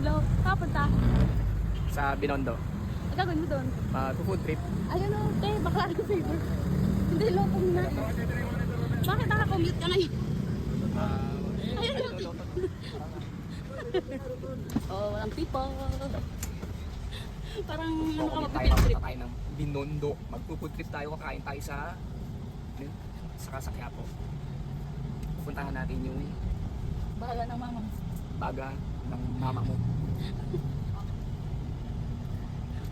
Hello, kapunta. Sa Binondo. Ang gagawin mo doon? Food trip. Ayun o, te, bakla ng favor. Hindi, loko na. Bakit naka-commute ka ngayon? Ayun yung oh, walang people. Parang ano ka mag-field trip. Tayo ng Binondo. Magpo-food trip tayo, kakain tayo sa Quiapo. Pupuntahan natin yung Bahala ng mama. baga ng mama mo.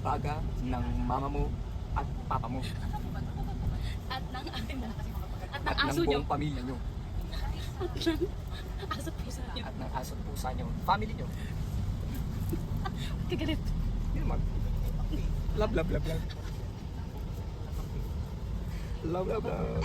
Baga ng mama mo at papa mo. At ng akin na. At ng At ng aso nyo. buong pamilya nyo. At ng aso pusa nyo. At ng aso pusa nyo. Family nyo. Kagalit. Yun mag. Love, love, love, love. Love, love, love.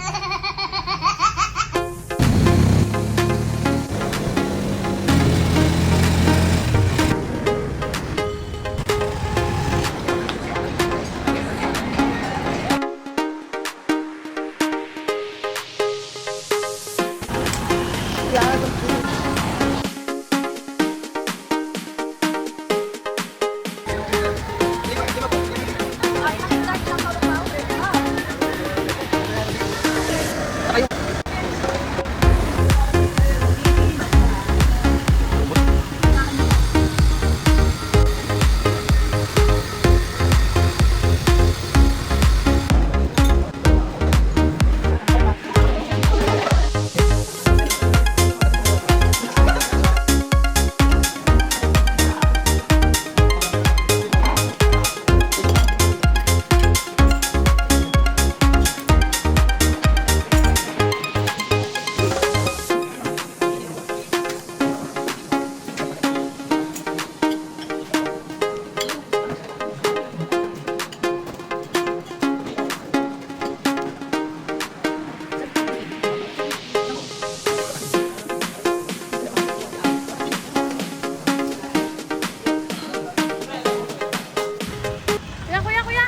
Kuya.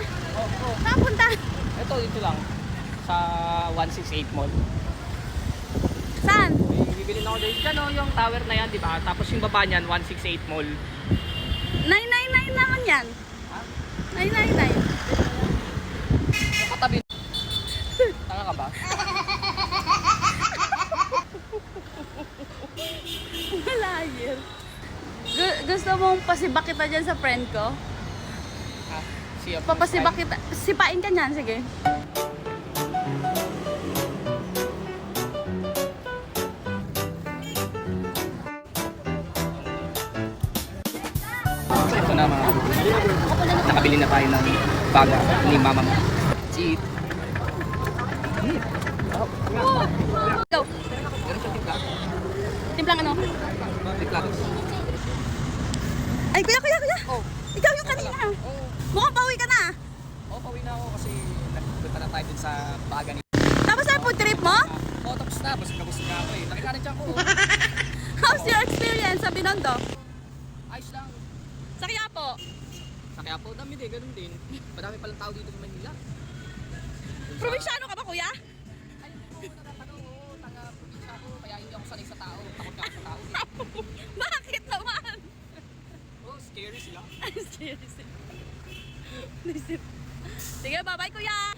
Saan punta? Ito lang. Sa 168 Mall. Saan? Bibili na ako dyan yung tower na yan, di ba? Tapos yung baba niyan, 168 Mall. 999 naman yan. 999. Katabi. Tanga ka ba? Malayer. Gusto mong pasibak kita dyan sa friend ko? Ha? Siya. Papasibak kita. Sipain ka niyan, sige. So ito na mga. Nakabili na tayo ng baga ni mama mo. Cheap. Go. Meron siya timpla. Timplang ano? Tiplados. Ay, kuya. Oh. Ikaw yung kanina. Oh. Mukhang pauwi ka na. Oh, pauwi na ako kasi nagpunta na tayo dun sa baga ni. Tapos na food trip mo? Oh, tapos na. Busog na ako eh. Nakikanan siya ako. How's your experience sa Binondo? Ayos lang. Sa Quiapo? Sa Quiapo, dami din. Ganun din. Madami palang tao dito sa Manila. Probinsyano ka ba, kuya? Ayun po, taga-probinsya ako. Kaya hindi ako sanay sa tao. Takot ka sa tao. Bakit naman? Oh, scary sila. Seriously. Sige, bye-bye, kuya!